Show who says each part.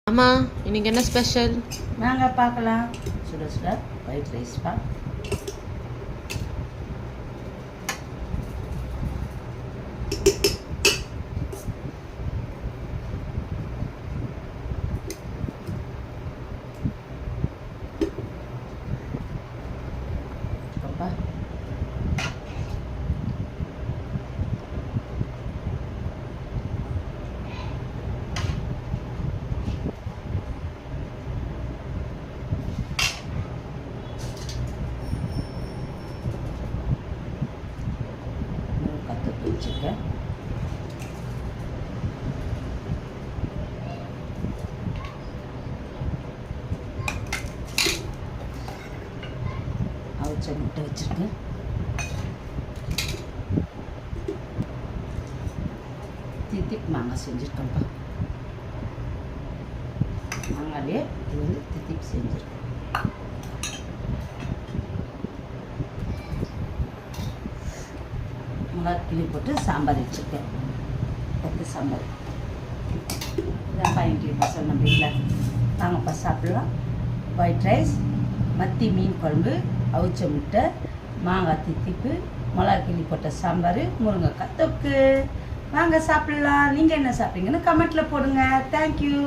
Speaker 1: அம்மா, இன்னைக்கு என்ன ஸ்பெஷல்?
Speaker 2: நாங்கள் பார்க்கலாம். சுட சுட ஒயிட் ரைஸ் பா. வச்சுருக்கேன். அவிச்ச முட்டை வச்சுருக்கேன். தித்திப்பு மாங்காய் செஞ்சுருக்கேன்ப்பா. மாங்காயிலே இது வந்து தித்திப்பு செஞ்சுருக்கேன். கிளி போட்டு சாம்பார் வச்சுருக்கேன். பத்து சாம்பார் இதான் பையன் சொன்ன வீட்டில். நாங்கள்ப்பா சாப்பிட்லாம். ஒயிட் ரைஸ், மத்தி மீன் குழம்பு, அவிச்ச முட்டை, மாங்காய் தித்திப்பு, மிளகா கிளி போட்ட சாம்பார், முருங்கைக்காய் தொக்கு. வாங்க சாப்பிட்லாம். நீங்கள் என்ன சாப்பிட்டீங்கன்னு கமெண்ட்டில் போடுங்க. தேங்க்யூ.